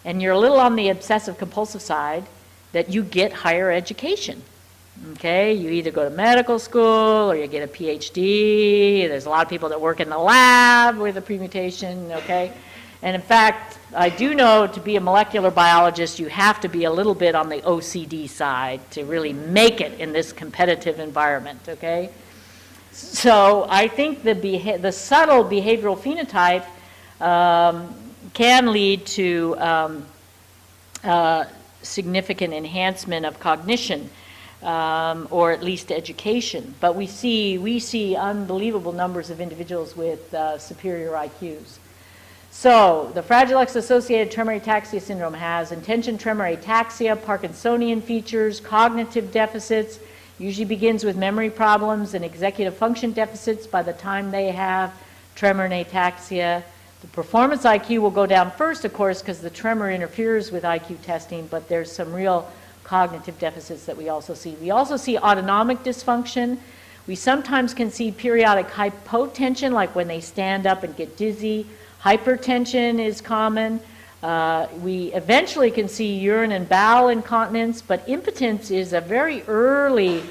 and you're a little on the obsessive compulsive side, that you get higher education. Okay, you either go to medical school or you get a PhD. There's a lot of people that work in the lab with a premutation, okay? And in fact, I do know to be a molecular biologist, you have to be a little bit on the OCD side to really make it in this competitive environment, okay? So I think the subtle behavioral phenotype can lead to significant enhancement of cognition, or at least education. But we see unbelievable numbers of individuals with superior IQs. So the Fragile X-associated tremor ataxia syndrome has intention tremor ataxia, Parkinsonian features, cognitive deficits, usually begins with memory problems and executive function deficits by the time they have tremor and ataxia. The performance IQ will go down first, of course, because the tremor interferes with IQ testing, but there's some real cognitive deficits that we also see. We also see autonomic dysfunction. We sometimes can see periodic hypotension, like when they stand up and get dizzy. Hypertension is common. We eventually can see urine and bowel incontinence, but impotence is a very early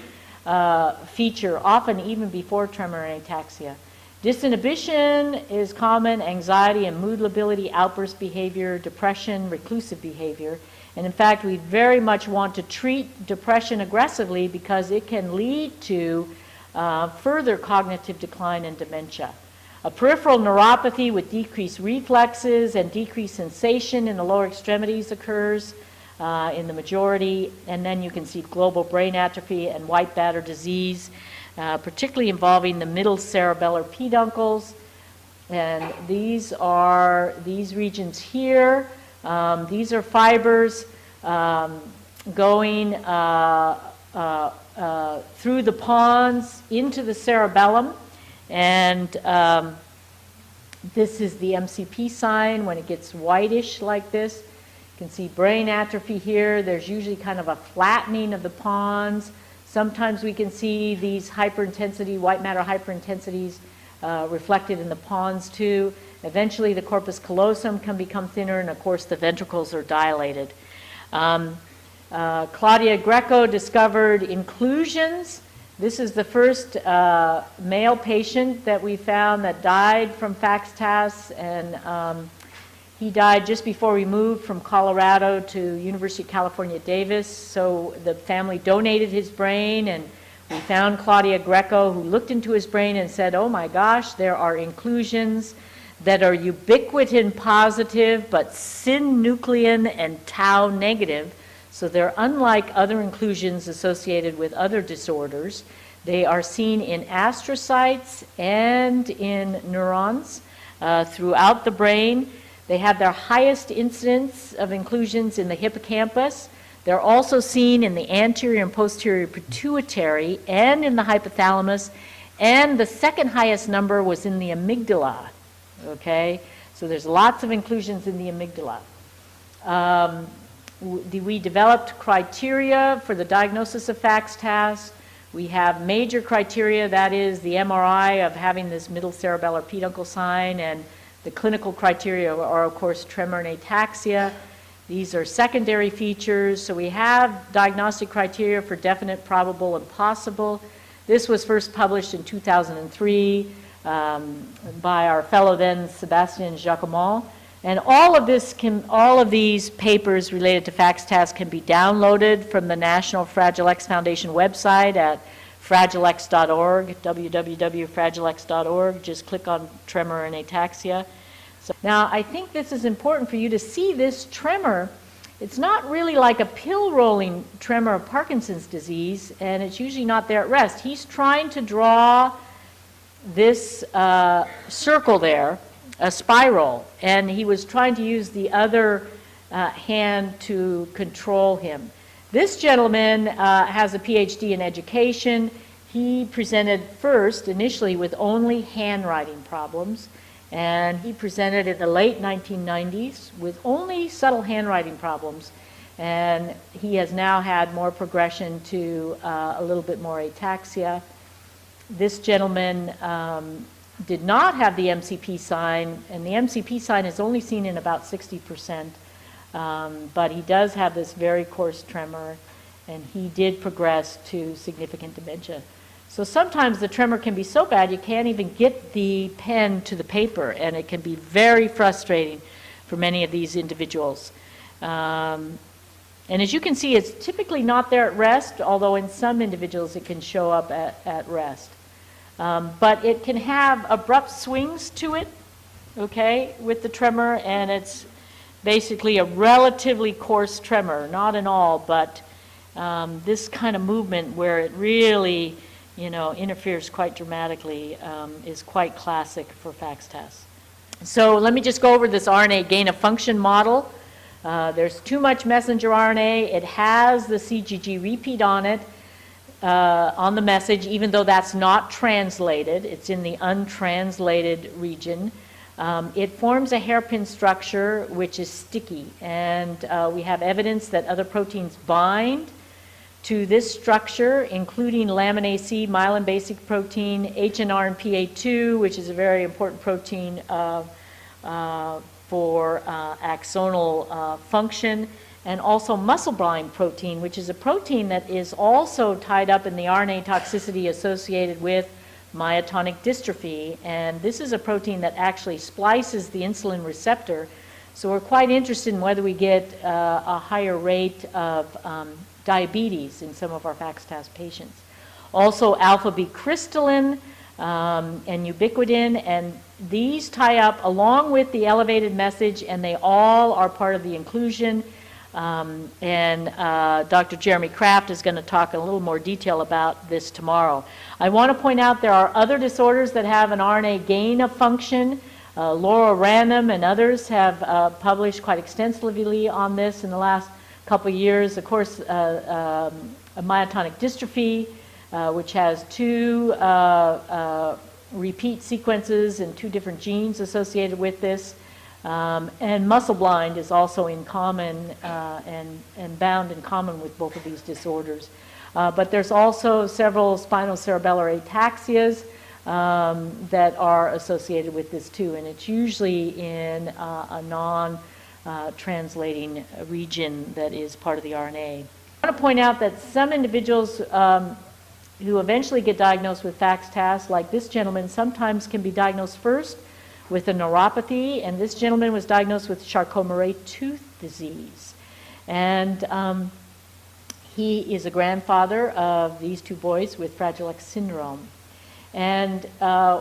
feature, often even before tremor and ataxia. Disinhibition is common, anxiety and mood lability, outburst behavior, depression, reclusive behavior. And in fact, we very much want to treat depression aggressively because it can lead to further cognitive decline and dementia. A peripheral neuropathy with decreased reflexes and decreased sensation in the lower extremities occurs in the majority. And then you can see global brain atrophy and white matter disease, particularly involving the middle cerebellar peduncles. And these are these regions here. These are fibers going through the pons into the cerebellum. And this is the MCP sign when it gets whitish like this. You can see brain atrophy here. There's usually kind of a flattening of the pons. Sometimes we can see these hyperintensity, white matter hyperintensities reflected in the pons too. Eventually the corpus callosum can become thinner, and of course the ventricles are dilated. Claudia Greco discovered inclusions. This is the first male patient that we found that died from FACS-TAS, and he died just before we moved from Colorado to University of California, Davis. So the family donated his brain, and we found Claudia Greco, who looked into his brain and said, oh my gosh, there are inclusions that are ubiquitin positive, but synuclein and tau negative. So they're unlike other inclusions associated with other disorders. They are seen in astrocytes and in neurons throughout the brain. They have their highest incidence of inclusions in the hippocampus. They're also seen in the anterior and posterior pituitary and in the hypothalamus. And the second highest number was in the amygdala. Okay? So there's lots of inclusions in the amygdala. We developed criteria for the diagnosis of FACS-TAS. We have major criteria, that is the MRI of having this middle cerebellar peduncle sign, and the clinical criteria are, of course, tremor and ataxia. These are secondary features. So we have diagnostic criteria for definite, probable, and possible. This was first published in 2003 by our fellow then, Sébastien Jacquemont. And all of these papers related to FACS-TAS can be downloaded from the National Fragile X Foundation website at fragilex.org, www.fragilex.org. Just click on tremor and ataxia. So now, I think this is important for you to see this tremor. It's not really like a pill-rolling tremor of Parkinson's disease, and it's usually not there at rest. He's trying to draw this circle there, a spiral, and he was trying to use the other hand to control him. This gentleman has a PhD in education. He presented first, initially, with only handwriting problems, And he presented in the late 1990s with only subtle handwriting problems. And he has now had more progression to a little bit more ataxia. This gentleman did not have the MCP sign, and the MCP sign is only seen in about 60%, but he does have this very coarse tremor, and he did progress to significant dementia. So sometimes the tremor can be so bad you can't even get the pen to the paper, and it can be very frustrating for many of these individuals. And as you can see, it's typically not there at rest, although in some individuals it can show up at rest. But it can have abrupt swings to it, okay, with the tremor, and it's basically a relatively coarse tremor, not in all, but this kind of movement where it really, you know, interferes quite dramatically is quite classic for FACS-TAS. So let me just go over this RNA gain-of-function model. There's too much messenger RNA. It has the CGG repeat on it, on the message, even though that's not translated. It's in the untranslated region. It forms a hairpin structure which is sticky, and we have evidence that other proteins bind to this structure, including lamin AC, myelin basic protein, HNRNPA2, which is a very important protein for axonal function, and also muscle-blind protein, which is a protein that is also tied up in the RNA toxicity associated with myotonic dystrophy. And this is a protein that actually splices the insulin receptor. So we're quite interested in whether we get a higher rate of diabetes in some of our FACS-TAS patients. Also alpha-B crystalline and ubiquitin, and these tie up along with the elevated message, and they all are part of the inclusion. Dr. Jeremy Kraft is going to talk in a little more detail about this tomorrow. I want to point out there are other disorders that have an RNA gain of function. Laura Random and others have published quite extensively on this in the last couple of years. Of course, a myotonic dystrophy, which has two repeat sequences and two different genes associated with this. And muscle blind is also in common and bound in common with both of these disorders. But there's also several spinocerebellar ataxias that are associated with this too, and it's usually in a non-translating region that is part of the RNA. I want to point out that some individuals who eventually get diagnosed with FACS-TAS, like this gentleman, sometimes can be diagnosed first with a neuropathy, and this gentleman was diagnosed with Charcot-Marie tooth disease. And he is a grandfather of these two boys with Fragile X syndrome. And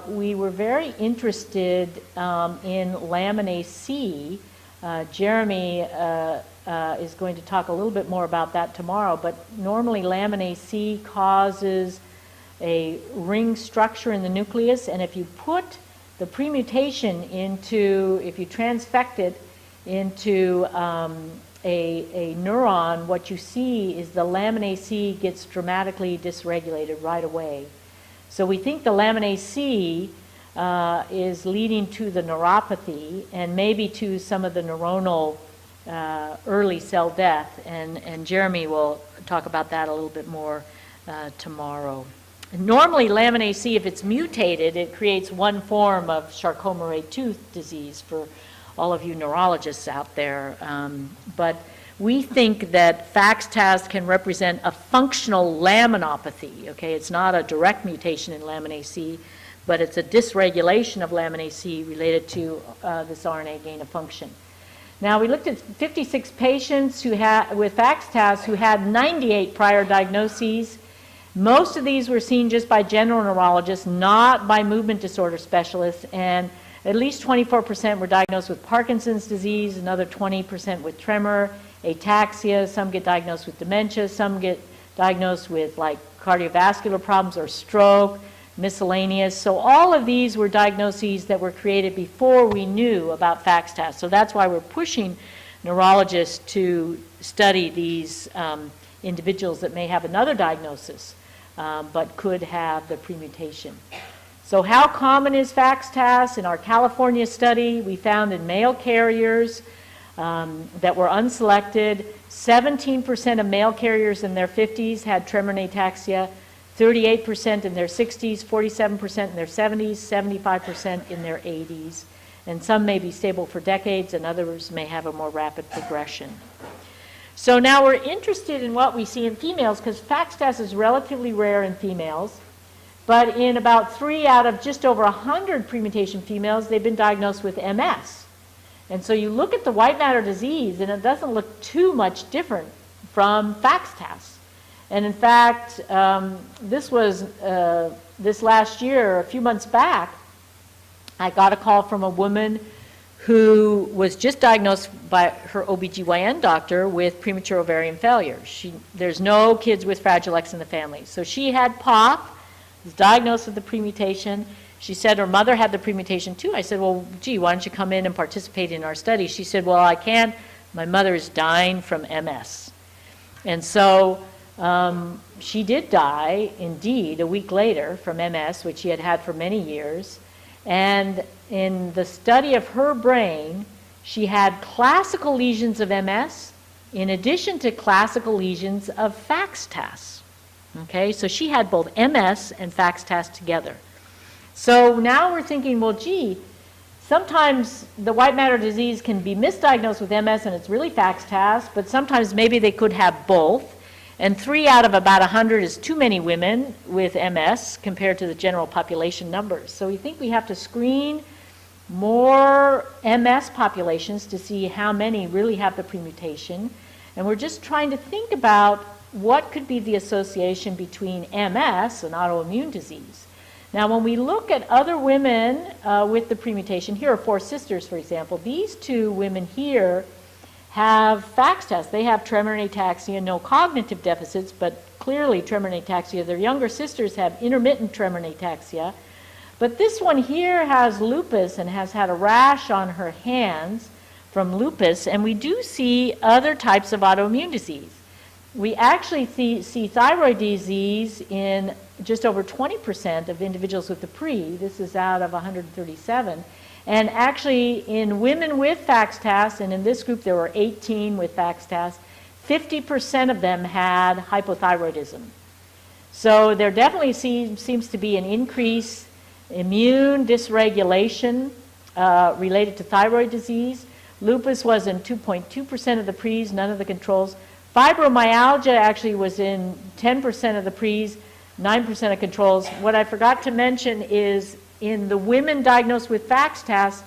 we were very interested in lamin AC. Jeremy is going to talk a little bit more about that tomorrow, but normally lamin AC causes a ring structure in the nucleus, and if you put the premutation into, if you transfect it into a neuron, what you see is the lamin AC gets dramatically dysregulated right away. So we think the lamin AC is leading to the neuropathy and maybe to some of the neuronal early cell death, and Jeremy will talk about that a little bit more tomorrow. Normally, lamin AC, if it's mutated, it creates one form of Charcot-Marie tooth disease for all of you neurologists out there. But we think that FACS-TAS can represent a functional laminopathy. Okay, it's not a direct mutation in lamin AC, but it's a dysregulation of lamin AC related to this RNA gain of function. Now, we looked at 56 patients who had, with FACS-TAS who had 98 prior diagnoses. Most of these were seen just by general neurologists, not by movement disorder specialists, and at least 24% were diagnosed with Parkinson's disease, another 20% with tremor, ataxia, some get diagnosed with dementia, some get diagnosed with like cardiovascular problems or stroke, miscellaneous. So all of these were diagnoses that were created before we knew about FACS-TAS. So that's why we're pushing neurologists to study these individuals that may have another diagnosis, but could have the premutation. So how common is FAXTAS? In our California study, we found in male carriers that were unselected, 17% of male carriers in their 50s had tremor and ataxia, 38% in their 60s, 47% in their 70s, 75% in their 80s. And some may be stable for decades, and others may have a more rapid progression. So now we're interested in what we see in females, because FAXTAS is relatively rare in females. But in about 3 out of just over 100 premutation females, they've been diagnosed with MS. And so you look at the white matter disease, and it doesn't look too much different from FAXTAS. And in fact, this was this last year, a few months back, I got a call from a woman who was just diagnosed by her OBGYN doctor with premature ovarian failure. There's no kids with Fragile X in the family. So she had POP, was diagnosed with the premutation. She said her mother had the premutation too. I said, well, gee, why don't you come in and participate in our study? She said, well, I can't. My mother is dying from MS. And so she did die, indeed, a week later from MS, which she had had for many years. And in the study of her brain, she had classical lesions of MS in addition to classical lesions of FAXTAS. Okay, so she had both MS and FAXTAS together. So now we're thinking, well, gee, sometimes the white matter disease can be misdiagnosed with MS and it's really FAXTAS, but sometimes maybe they could have both. And 3 out of about 100 is too many women with MS compared to the general population numbers. So we think we have to screen more MS populations to see how many really have the premutation. And we're just trying to think about what could be the association between MS and autoimmune disease. Now, when we look at other women with the premutation, here are 4 sisters, for example. These 2 women here have FAXTAS. They have tremor and ataxia, no cognitive deficits, but clearly tremor and ataxia. Their younger sisters have intermittent tremor and ataxia. But this one here has lupus and has had a rash on her hands from lupus, and we do see other types of autoimmune disease. We actually see thyroid disease in just over 20% of individuals with the pre. This is out of 137. And actually, in women with FAXTAS, and in this group there were 18 with FAXTAS, 50% of them had hypothyroidism. So there definitely seems to be an increased immune dysregulation related to thyroid disease. Lupus was in 2.2% of the pre's, none of the controls. Fibromyalgia actually was in 10% of the pre's, 9% of controls. What I forgot to mention is in the women diagnosed with FAXTAS,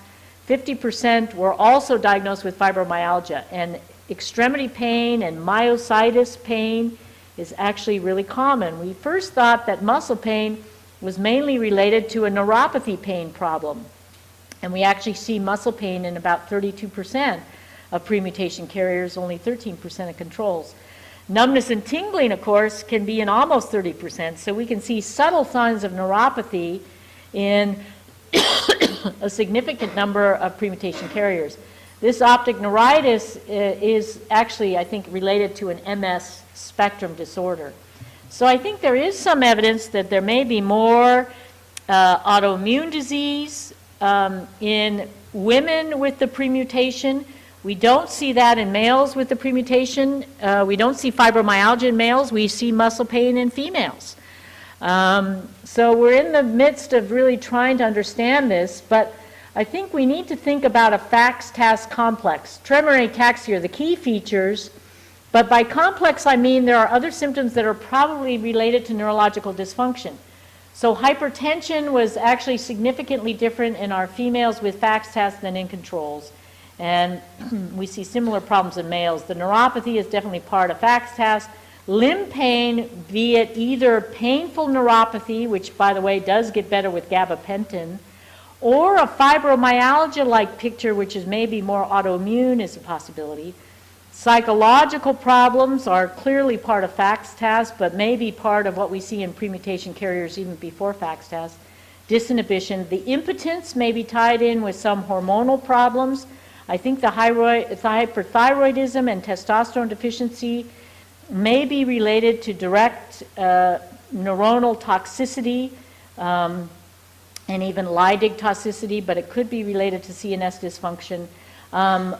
50% were also diagnosed with fibromyalgia. And extremity pain and myositis pain is actually really common. We first thought that muscle pain was mainly related to a neuropathy pain problem. And we actually see muscle pain in about 32% of premutation carriers, only 13% of controls. Numbness and tingling, of course, can be in almost 30%. So we can see subtle signs of neuropathy in a significant number of premutation carriers. This optic neuritis is actually, I think, related to an MS spectrum disorder. So I think there is some evidence that there may be more autoimmune disease in women with the premutation. We don't see that in males with the premutation. We don't see fibromyalgia in males. We see muscle pain in females. So we're in the midst of really trying to understand this, but I think we need to think about a FAXTAS complex. Tremor and ataxia are the key features, but by complex I mean there are other symptoms that are probably related to neurological dysfunction. So hypertension was actually significantly different in our females with FAXTAS than in controls. And we see similar problems in males. The neuropathy is definitely part of FAXTAS. Limb pain, be it either painful neuropathy, which by the way does get better with gabapentin, or a fibromyalgia-like picture, which is maybe more autoimmune, is a possibility. Psychological problems are clearly part of FAXTAS, but may be part of what we see in premutation carriers even before FAXTAS. Disinhibition. The impotence may be tied in with some hormonal problems. I think the hyperthyroidism and testosterone deficiency may be related to direct neuronal toxicity and even Leydig toxicity, but it could be related to CNS dysfunction.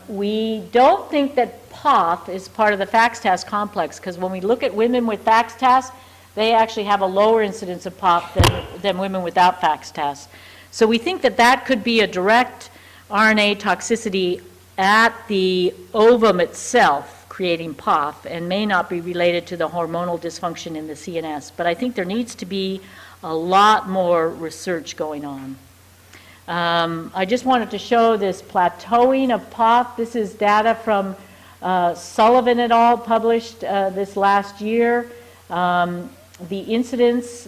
We don't think that POF is part of the FAXTAS complex, because when we look at women with FAXTAS, they actually have a lower incidence of POF than women without FAXTAS. So we think that that could be a direct RNA toxicity at the ovum itself, creating POF, and may not be related to the hormonal dysfunction in the CNS. But I think there needs to be a lot more research going on. I just wanted to show this plateauing of POF. This is data from Sullivan et al. Published this last year. The incidence,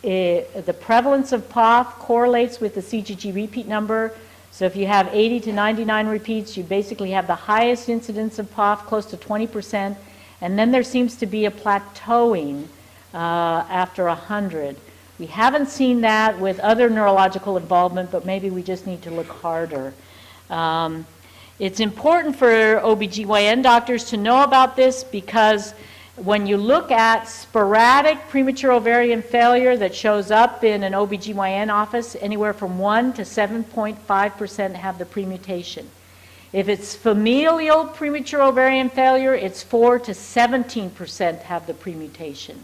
the prevalence of POF correlates with the CGG repeat number. So if you have 80 to 99 repeats, you basically have the highest incidence of POF, close to 20%. And then there seems to be a plateauing after 100. We haven't seen that with other neurological involvement, but maybe we just need to look harder. It's important for OBGYN doctors to know about this, because when you look at sporadic premature ovarian failure that shows up in an OBGYN office, anywhere from 1 to 7.5% have the premutation. If it's familial premature ovarian failure, it's 4 to 17% have the premutation.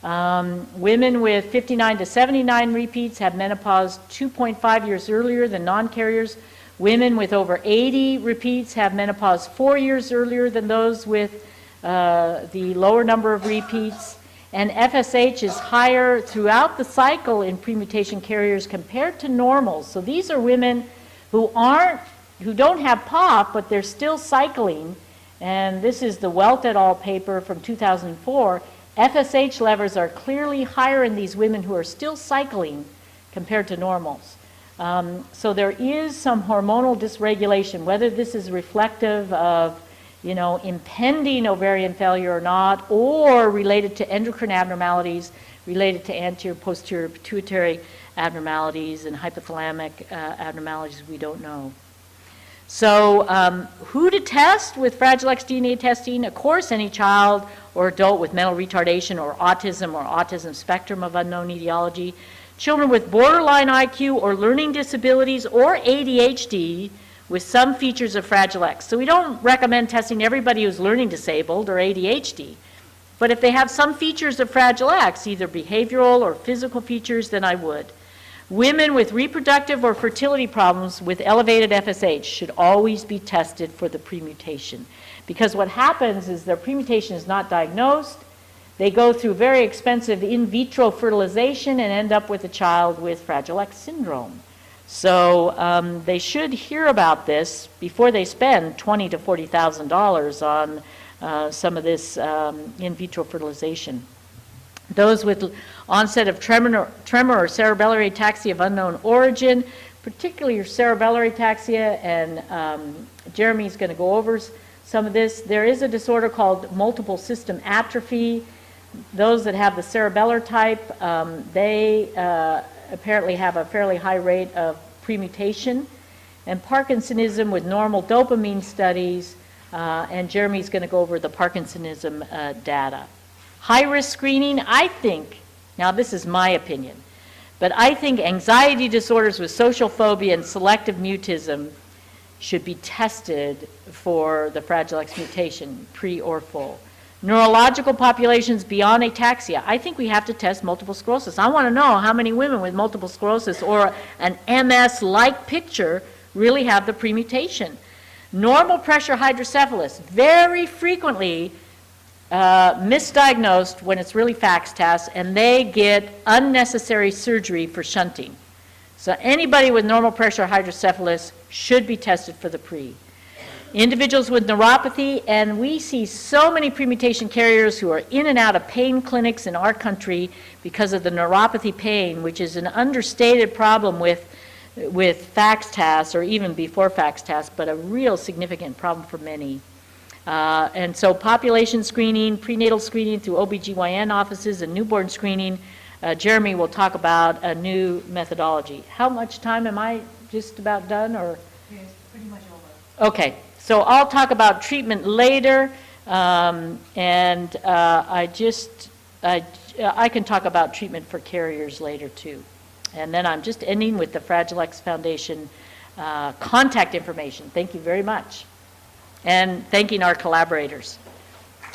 Women with 59 to 79 repeats have menopause 2.5 years earlier than non-carriers. Women with over 80 repeats have menopause 4 years earlier than those with the lower number of repeats. And FSH is higher throughout the cycle in premutation carriers compared to normals. So these are women who don't have POF, but they're still cycling. And this is the Welt et al. Paper from 2004. FSH levels are clearly higher in these women who are still cycling compared to normals. So there is some hormonal dysregulation, whether this is reflective of, impending ovarian failure or not, or related to endocrine abnormalities, related to anterior, posterior pituitary abnormalities and hypothalamic abnormalities, we don't know. So who to test with Fragile X DNA testing? Of course, any child or adult with mental retardation or autism spectrum of unknown etiology, children with borderline IQ or learning disabilities or ADHD with some features of Fragile X. So we don't recommend testing everybody who's learning disabled or ADHD. But if they have some features of Fragile X, either behavioral or physical features, then I would. Women with reproductive or fertility problems with elevated FSH should always be tested for the premutation. Because what happens is their premutation is not diagnosed. They go through very expensive in vitro fertilization and end up with a child with Fragile X syndrome. So they should hear about this before they spend $20,000 to $40,000 on some of this in vitro fertilization. Those with onset of tremor or cerebellar ataxia of unknown origin, particularly cerebellar ataxia, and Jeremy's going to go over some of this. There is a disorder called multiple system atrophy. Those that have the cerebellar type, they apparently have a fairly high rate of premutation. And Parkinsonism with normal dopamine studies, and Jeremy's going to go over the Parkinsonism data. High-risk screening, I think, now this is my opinion, but I think anxiety disorders with social phobia and selective mutism should be tested for the Fragile X mutation, pre or full. Neurological populations beyond ataxia, I think we have to test multiple sclerosis. I want to know how many women with multiple sclerosis or an MS-like picture really have the premutation. Normal pressure hydrocephalus, very frequently misdiagnosed when it's really FAXTAS, and they get unnecessary surgery for shunting. So anybody with normal pressure hydrocephalus should be tested for the pre. Individuals with neuropathy, and we see so many premutation carriers who are in and out of pain clinics in our country because of the neuropathy pain, which is an understated problem with FAXTAS, or even before FAXTAS, but a real significant problem for many. And so population screening, prenatal screening through OBGYN offices, and newborn screening. Jeremy will talk about a new methodology. How much time am I just about done? Or? Yes, pretty much over. Okay, so I'll talk about treatment later, and I can talk about treatment for carriers later too. And then I'm just ending with the Fragile X Foundation contact information. Thank you very much. And thanking our collaborators.